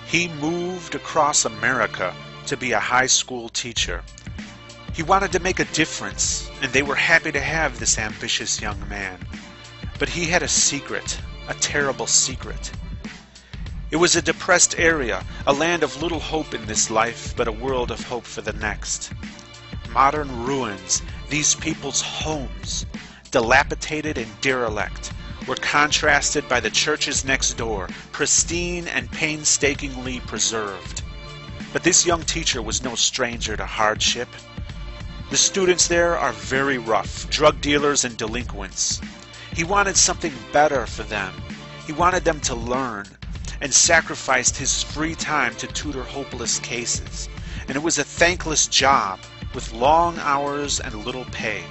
He moved across America to be a high school teacher. He wanted to make a difference, and they were happy to have this ambitious young man. But he had a secret, a terrible secret. It was a depressed area, a land of little hope in this life, but a world of hope for the next. Modern ruins, these people's homes, dilapidated and derelict, were contrasted by the churches next door, pristine and painstakingly preserved. But this young teacher was no stranger to hardship. The students there are very rough, drug dealers and delinquents. He wanted something better for them. He wanted them to learn, and sacrificed his free time to tutor hopeless cases. And it was a thankless job, with long hours and little pay.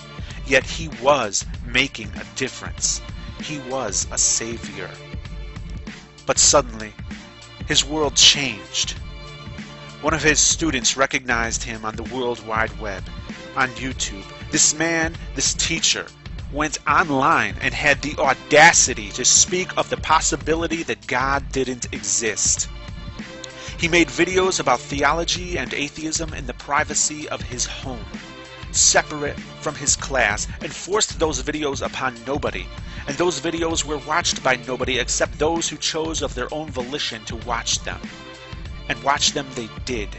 Yet he was making a difference. He was a savior. But suddenly, his world changed. One of his students recognized him on the World Wide Web, on YouTube. This man, this teacher, went online and had the audacity to speak of the possibility that God didn't exist. He made videos about theology and atheism in the privacy of his home, separate from his class, and forced those videos upon nobody. And those videos were watched by nobody except those who chose of their own volition to watch them. And watch them they did.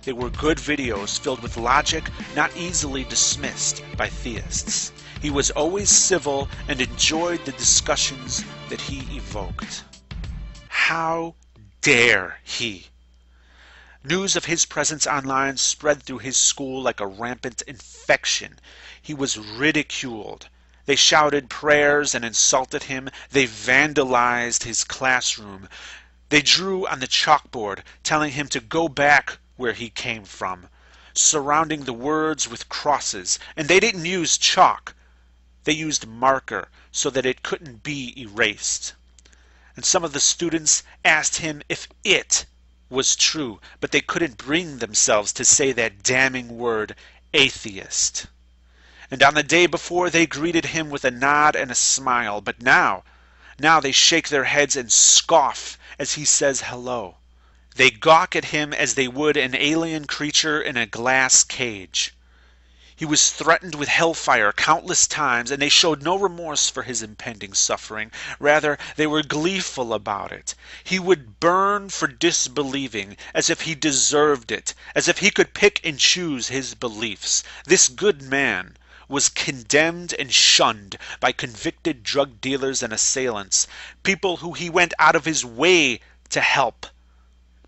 They were good videos filled with logic not easily dismissed by theists. He was always civil and enjoyed the discussions that he evoked. How dare he? News of his presence online spread through his school like a rampant infection. He was ridiculed. They shouted prayers and insulted him. They vandalized his classroom. They drew on the chalkboard, telling him to go back where he came from, surrounding the words with crosses. And they didn't use chalk. They used marker so that it couldn't be erased. And some of the students asked him if it was true, but they couldn't bring themselves to say that damning word, atheist. And on the day before, they greeted him with a nod and a smile, but now they shake their heads and scoff as he says hello. They gawk at him as they would an alien creature in a glass cage. He was threatened with hellfire countless times, and they showed no remorse for his impending suffering. Rather, they were gleeful about it. He would burn for disbelieving, as if he deserved it, as if he could pick and choose his beliefs. This good man was condemned and shunned by convicted drug dealers and assailants, people who he went out of his way to help,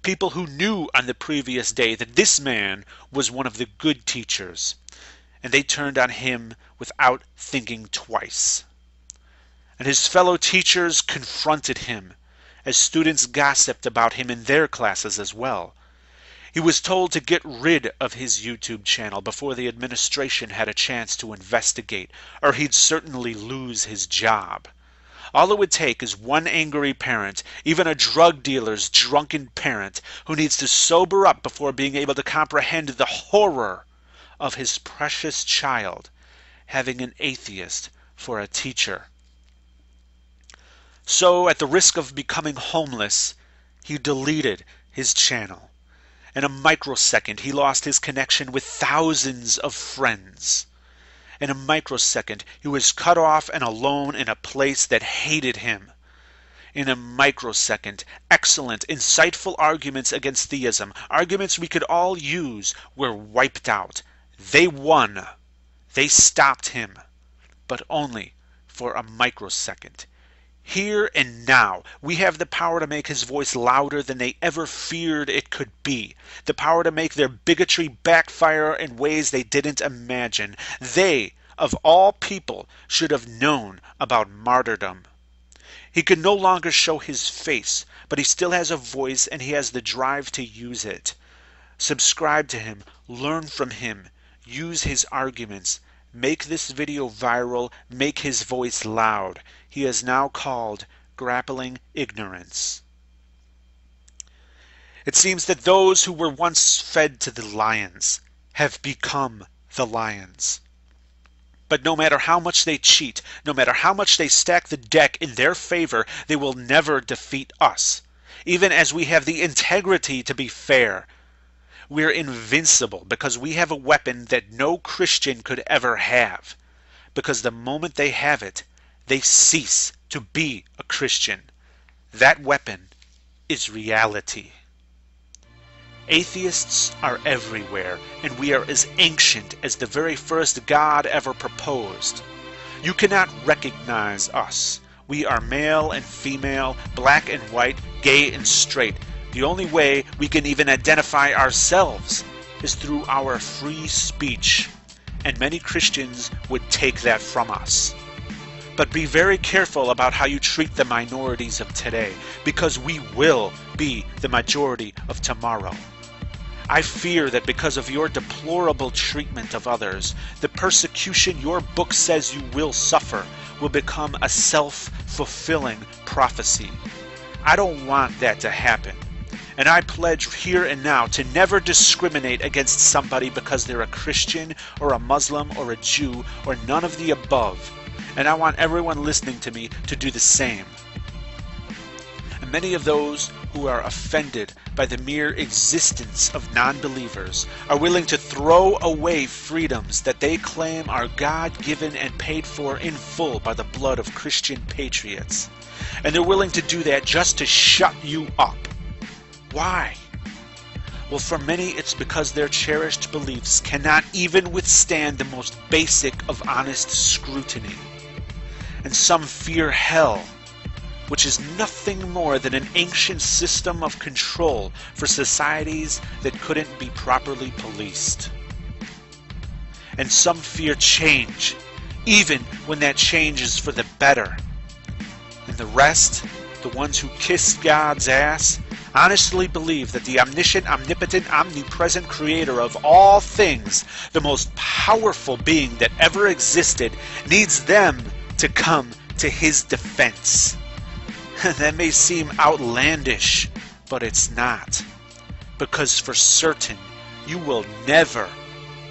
people who knew on the previous day that this man was one of the good teachers. And they turned on him without thinking twice. And his fellow teachers confronted him, as students gossiped about him in their classes as well. He was told to get rid of his YouTube channel before the administration had a chance to investigate, or he'd certainly lose his job. All it would take is one angry parent, even a drug dealer's drunken parent, who needs to sober up before being able to comprehend the horror of his precious child having an atheist for a teacher. So, at the risk of becoming homeless, he deleted his channel. In a microsecond, he lost his connection with thousands of friends. In a microsecond, he was cut off and alone in a place that hated him. In a microsecond, excellent, insightful arguments against theism, arguments we could all use, were wiped out. They won. They stopped him, but only for a microsecond. Here and now, we have the power to make his voice louder than they ever feared it could be, the power to make their bigotry backfire in ways they didn't imagine. They, of all people, should have known about martyrdom. He can no longer show his face, but he still has a voice and he has the drive to use it. Subscribe to him, learn from him, use his arguments, make this video viral, make his voice loud. He is now called Grappling Ignorance. It seems that those who were once fed to the lions have become the lions. But no matter how much they cheat, no matter how much they stack the deck in their favor, they will never defeat us. even as we have the integrity to be fair. We're invincible because we have a weapon that no Christian could ever have. Because the moment they have it, they cease to be a Christian. That weapon is reality. Atheists are everywhere, and we are as ancient as the very first God ever proposed. You cannot recognize us. We are male and female, black and white, gay and straight. The only way we can even identify ourselves is through our free speech, and many Christians would take that from us. But be very careful about how you treat the minorities of today, because we will be the majority of tomorrow. I fear that because of your deplorable treatment of others, the persecution your book says you will suffer will become a self-fulfilling prophecy. I don't want that to happen. And I pledge here and now to never discriminate against somebody because they're a Christian or a Muslim or a Jew or none of the above. And I want everyone listening to me to do the same. And many of those who are offended by the mere existence of non-believers are willing to throw away freedoms that they claim are God-given and paid for in full by the blood of Christian patriots. And they're willing to do that just to shut you up. Why? Well, for many, it's because their cherished beliefs cannot even withstand the most basic of honest scrutiny. And some fear hell, which is nothing more than an ancient system of control for societies that couldn't be properly policed. And some fear change, even when that change is for the better. And the rest, the ones who kiss God's ass, honestly believe that the omniscient, omnipotent, omnipresent creator of all things, the most powerful being that ever existed, needs them to come to his defense. That may seem outlandish, but it's not. Because for certain, you will never,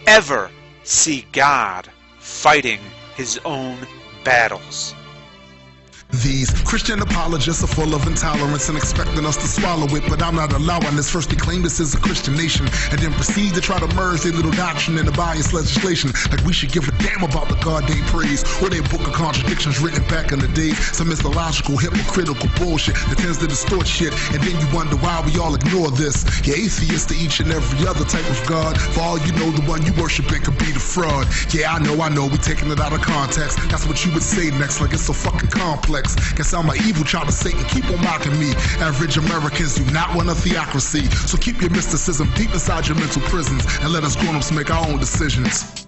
ever see God fighting his own battles. These Christian apologists are full of intolerance and expecting us to swallow it, but I'm not allowing this. First they claim this is a Christian nation, and then proceed to try to merge their little doctrine into biased legislation, like we should give a damn about the God they praise, or their book of contradictions written back in the days. Some mythological, hypocritical bullshit that tends to distort shit, and then you wonder why we all ignore this. You're atheist to each and every other type of God. For all you know, the one you worshiping could be the fraud. Yeah, I know, we taking it out of context. That's what you would say next, like it's so fucking complex. Guess I'm an evil child of Satan, keep on mocking me. Average Americans do not want a theocracy, so keep your mysticism deep inside your mental prisons and let us grown-ups make our own decisions.